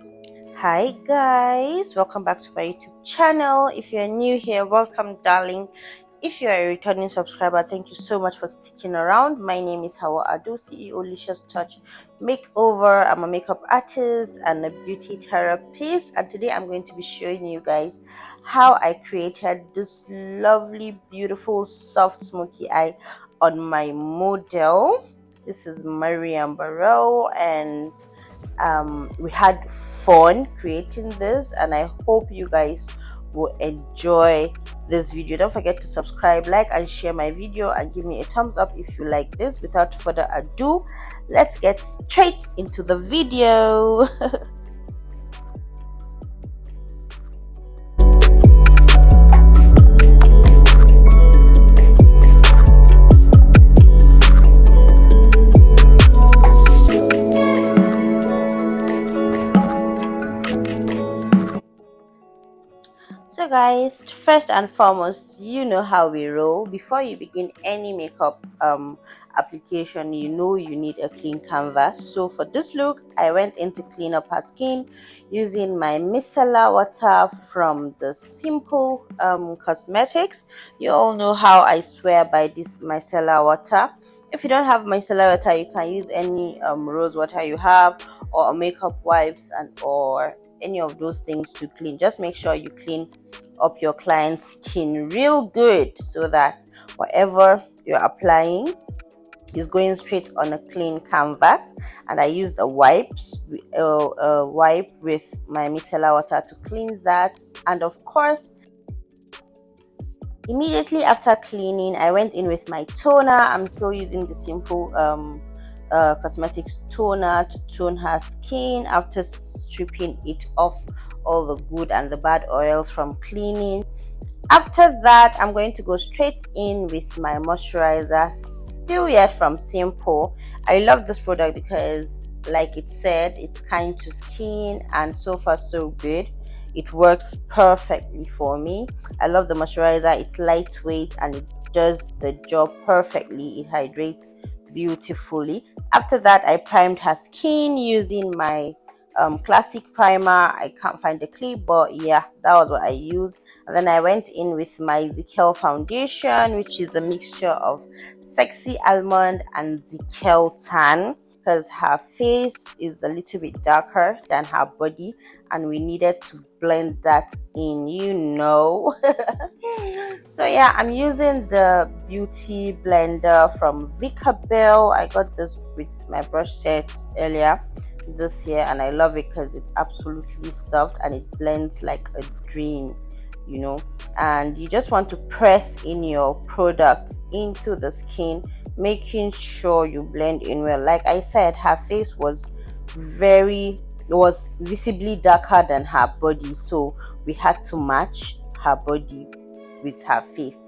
Hi guys, welcome back to my YouTube channel. If you're new here, welcome darling. If you're a returning subscriber, thank you so much for sticking around. My name is Hawa Ado, CEO Licious Touch Makeover. I'm a makeup artist and a beauty therapist, and today I'm going to be showing you guys how I created this lovely, beautiful, soft smoky eye on my model. This is Mariam Barrow, and we had fun creating this, and I hope you guys will enjoy this video. Don't forget to subscribe, like, and share my video, and give me a thumbs up if you like this. Without further ado, let's get straight into the video. So guys, first and foremost, you know how we roll. Before you begin any makeup application, you know you need a clean canvas. So for this look, I went in to clean up her skin using my micellar water from the Simple Cosmetics. You all know how I swear by this micellar water. If you don't have micellar water, you can use any rose water you have, or makeup wipes, and or any of those things to clean. Just make sure you clean up your client's skin real good so that whatever you're applying is going straight on a clean canvas. And I used a wipe with my micellar water to clean that. And of course, immediately after cleaning, I went in with my toner. I'm still using the Simple Cosmetics toner to tone her skin after stripping it off all the good and the bad oils from cleaning. After that, I'm going to go straight in with my moisturizer, still yet from Simple. I love this product because, like it said, it's kind to skin, and so far so good. It works perfectly for me. I love the moisturizer. It's lightweight and it does the job perfectly. It hydrates beautifully. After that, I primed her skin using my classic primer. I can't find the clip, but yeah, that was what I used. And then I went in with my Zickel foundation, which is a mixture of Sexy Almond and Zickel Tan, because her face is a little bit darker than her body, and we needed to blend that in, So yeah, I'm using the beauty blender from Vicabel. I got this with my brush set earlier this year, and I love it because it's absolutely soft and it blends like a dream. And you just want to press in your product into the skin, making sure you blend in well. Like I said, her face was visibly darker than her body, so we had to match her body with her face.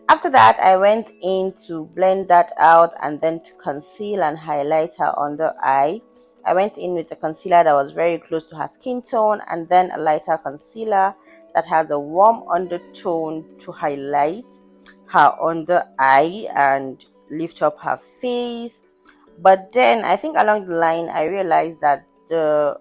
After that, I went in to blend that out and then to conceal and highlight her under eye. I went in with a concealer that was very close to her skin tone, and then a lighter concealer that had a warm undertone to highlight her under eye and lift up her face. But then I think along the line I realized that the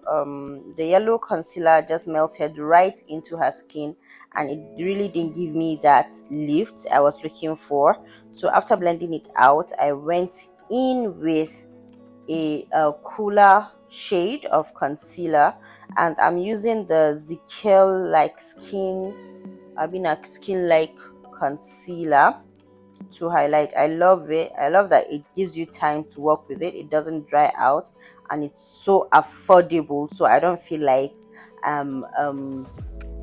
yellow concealer just melted right into her skin, and it really didn't give me that lift I was looking for. So after blending it out, I went in with a cooler shade of concealer, and I'm using the Zickel skin like concealer to highlight. I love it. I love that it gives you time to work with it. It doesn't dry out, and it's so affordable, so I don't feel like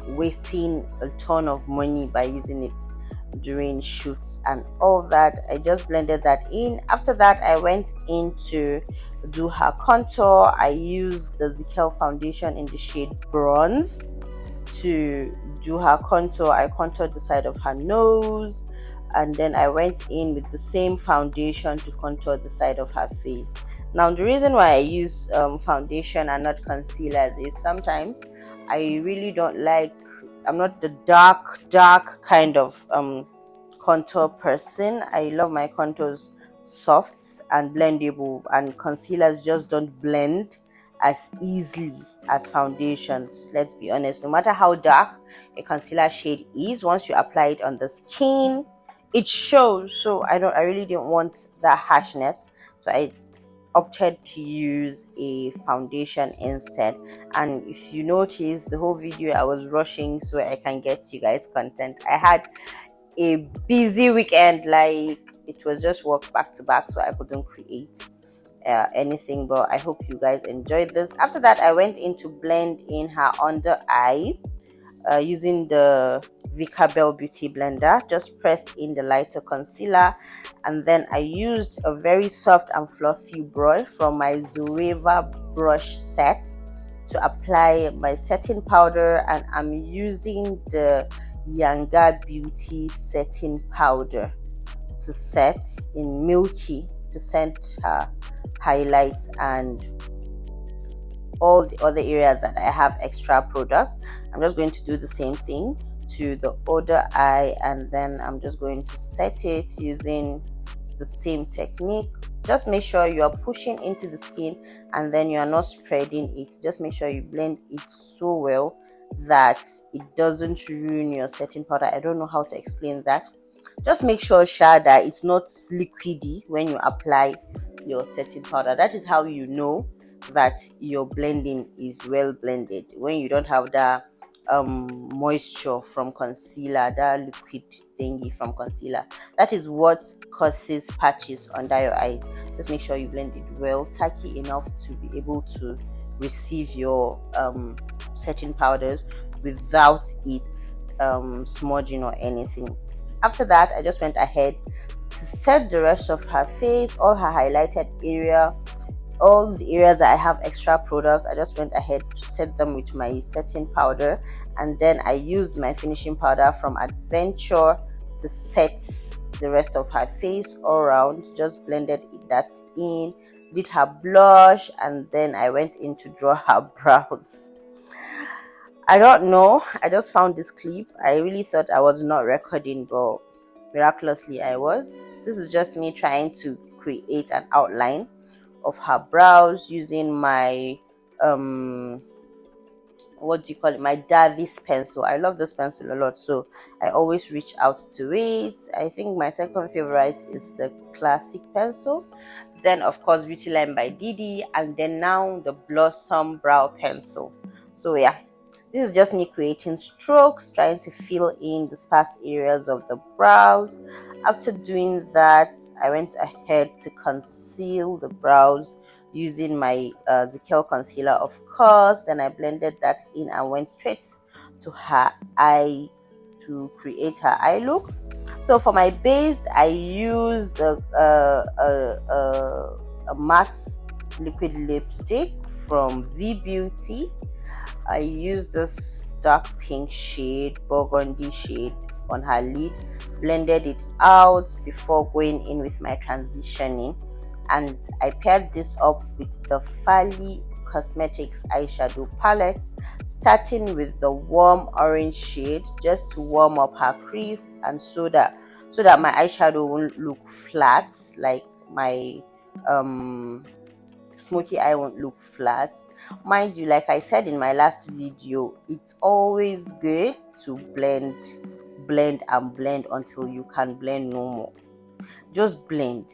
wasting a ton of money by using it during shoots and all that. I just blended that in. After that, I went in to do her contour. I used the Zickel foundation in the shade bronze to do her contour. I contoured the side of her nose, and then I went in with the same foundation to contour the side of her face. Now, the reason why I use foundation and not concealer is sometimes I really don't like, I'm not the dark kind of contour person. I love my contours soft and blendable, and concealers just don't blend as easily as foundations. Let's be honest, no matter how dark a concealer shade is, once you apply it on the skin, it shows. So I really didn't want that harshness, so I opted to use a foundation instead. And if you notice, the whole video I was rushing so I can get you guys content. I had a busy weekend, like it was just work back to back, so I couldn't create anything. But I hope you guys enjoyed this. After that, I went in to blend in her under eye using the Vika Bell Beauty Blender. Just pressed in the lighter concealer, and then I used a very soft and fluffy brush from my Zoeva brush set to apply my setting powder, and I'm using the Yanga Beauty setting powder to set in Milky to set her highlights and all the other areas that I have extra product. I'm just going to do the same thing to the other eye, and then I'm just going to set it using the same technique. Just make sure you are pushing into the skin and then you are not spreading it. Just make sure you blend it so well that it doesn't ruin your setting powder. I don't know how to explain that. Just make sure that it's not liquidy when you apply your setting powder. That is how you know that your blending is well blended, when you don't have that moisture from concealer, that liquid thingy from concealer. That is what causes patches under your eyes. Just make sure you blend it well, tacky enough to be able to receive your setting powders without it smudging or anything. After that, I just went ahead to set the rest of her face, all her highlighted area, all the areas that I have extra products. I just went ahead to set them with my setting powder, and then I used my finishing powder from Adventure to set the rest of her face all around. Just blended that in, did her blush, and then I went in to draw her brows. I don't know, I just found this clip. I really thought I was not recording, but miraculously I was. This is just me trying to create an outline of her brows using my what do you call it, my Davis pencil. I love this pencil a lot, so I always reach out to it. I think my second favorite is the classic pencil, then of course Beauty Line by Didi, and then now the Blossom brow pencil. So yeah, this is just me creating strokes, trying to fill in the sparse areas of the brows. After doing that, I went ahead to conceal the brows using my Zikel concealer, of course. Then I blended that in and went straight to her eye to create her eye look. So for my base, I used a matte liquid lipstick from V Beauty. I used this dark pink shade, burgundy shade, on her lid, blended it out before going in with my transitioning, and I paired this up with the Fally Cosmetics eyeshadow palette, starting with the warm orange shade just to warm up her crease, and so that my eyeshadow won't look flat, like my smoky eye won't look flat. Mind you, like I said in my last video, it's always good to blend until you can blend no more. Just blend.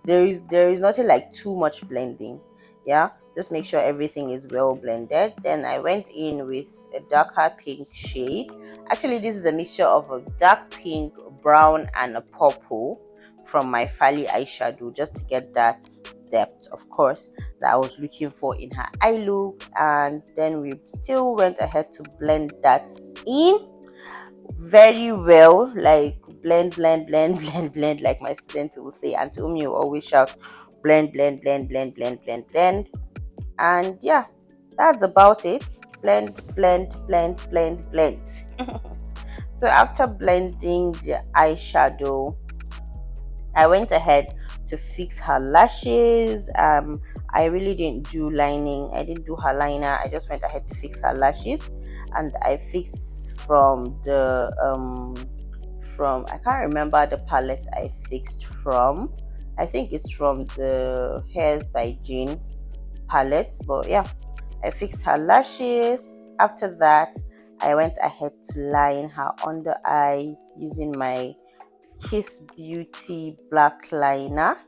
There is nothing like too much blending. Yeah, just make sure everything is well blended. Then I went in with a darker pink shade. Actually, this is a mixture of a dark pink, brown, and a purple from my Fally eyeshadow, just to get that depth, of course, that I was looking for in her eye look. And then we still went ahead to blend that in very well, like blend, like my students will say, and to whom you always shout, blend. And yeah, that's about it. Blend. So after blending the eyeshadow, I went ahead to fix her lashes. I really didn't do lining. I didn't do her liner. I just went ahead to fix her lashes, and I fixed from the I can't remember the palette I fixed from. I think it's from the Hairs by Jane palette. But yeah, I fixed her lashes. After that, I went ahead to line her under eyes using my Kiss Beauty black liner,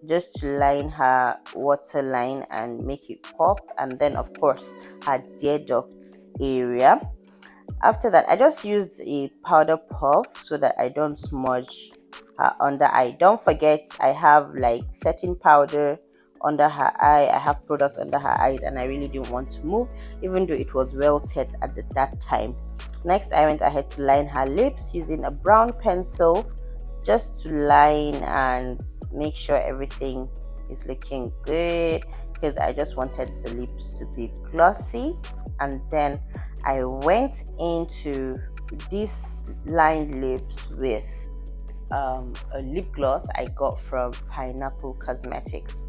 just to line her waterline and make it pop, and then of course her tear duct area. After that, I just used a powder puff so that I don't smudge her under eye. Don't forget, I have like setting powder under her eye. I have products under her eyes, and I really didn't want to move, even though it was well set at that time. Next, I went ahead to line her lips using a brown pencil, just to line and make sure everything is looking good, because I just wanted the lips to be glossy. And then I went into these lined lips with a lip gloss I got from Pineapple Cosmetics.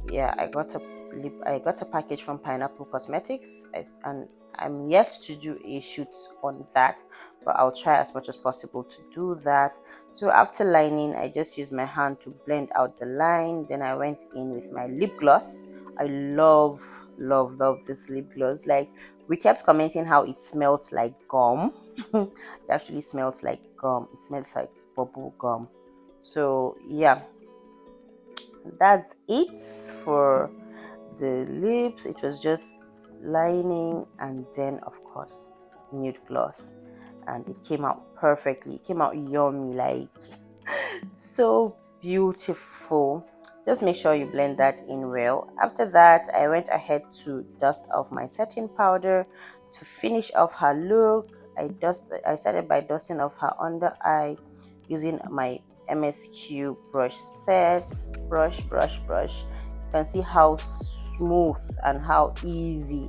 Yeah, I got a package from Pineapple Cosmetics, and I'm yet to do a shoot on that, but I'll try as much as possible to do that. So after lining, I just used my hand to blend out the line. Then I went in with my lip gloss. I love this lip gloss. Like, we kept commenting how it smells like gum. It actually smells like gum. It smells like bubble gum. So yeah, that's it for the lips. It was just lining and then of course nude gloss, and it came out perfectly. It came out yummy, like so beautiful. Just make sure you blend that in well. After that, I went ahead to dust off my setting powder to finish off her look. I started by dusting off her under eye using my MSQ brush set. Brush. You can see how smooth and how easy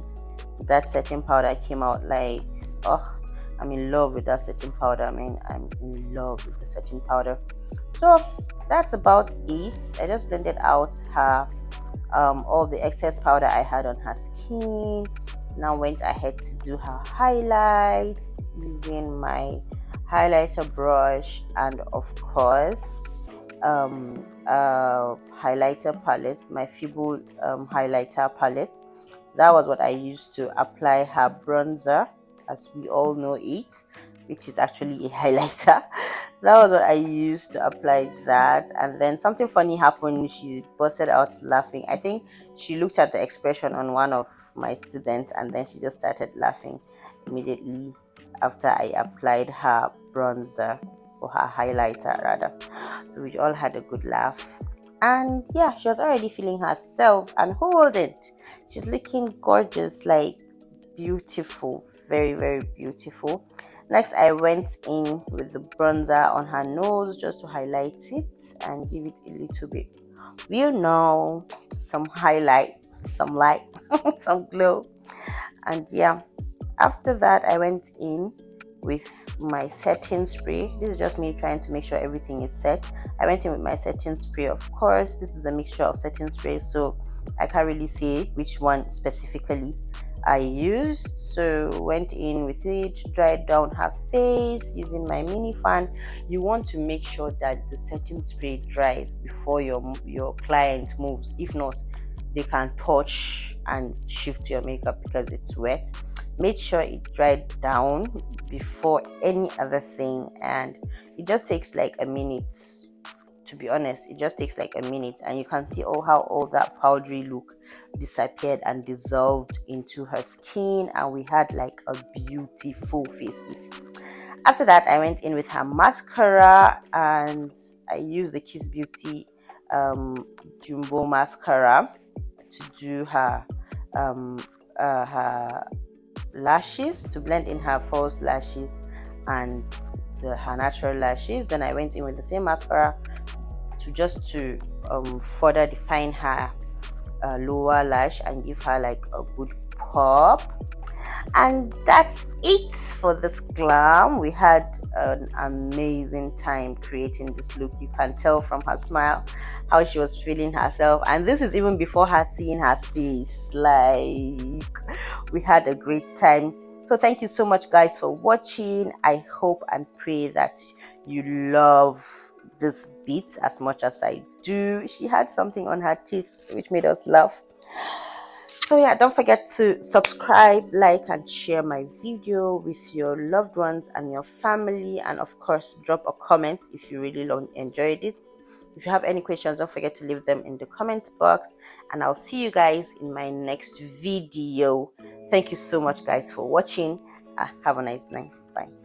that setting powder came out. Like, oh, I'm in love with that setting powder. I'm in love with the setting powder. So that's about it. I just blended out her all the excess powder I had on her skin. Now went ahead to do her highlights using my highlighter brush and of course highlighter palette, my Fibble highlighter palette. That was what I used to apply her bronzer, as we all know it, which is actually a highlighter. That was what I used to apply that. And then something funny happened. She busted out laughing. I think she looked at the expression on one of my students, and then she just started laughing immediately after I applied her bronzer, or her highlighter rather. So we all had a good laugh. And yeah, she was already feeling herself, and hold it, she's looking gorgeous, like beautiful, very, very beautiful. Next, I went in with the bronzer on her nose just to highlight it and give it a little bit, some highlight, some light, some glow. And yeah, after that, I went in with my setting spray. This is just me trying to make sure everything is set. I went in with my setting spray, of course. This is a mixture of setting spray, so I can't really say which one specifically I used. So went in with it, dried down her face using my mini fan. You want to make sure that the setting spray dries before your client moves. If not, they can touch and shift your makeup because it's wet. Make sure it dried down before any other thing, and it just takes like a minute. To be honest, it just takes like a minute, and you can see how all that powdery look disappeared and dissolved into her skin, and we had like a beautiful face beat. After that, I went in with her mascara, and I used the Kiss Beauty jumbo mascara to do her lashes, to blend in her false lashes and her natural lashes. Then I went in with the same mascara to further define her lower lash and give her like a good pop. And that's it for this glam. We had an amazing time creating this look. You can tell from her smile how she was feeling herself, and this is even before her seeing her face. Like, we had a great time. So thank you so much, guys, for watching. I hope and pray that you love this bit as much as I do. She had something on her teeth which made us laugh. So yeah, don't forget to subscribe, like, and share my video with your loved ones and your family, and of course drop a comment if you really enjoyed it. If you have any questions, don't forget to leave them in the comment box, and I'll see you guys in my next video. Thank you so much guys for watching. Have a nice night. Bye.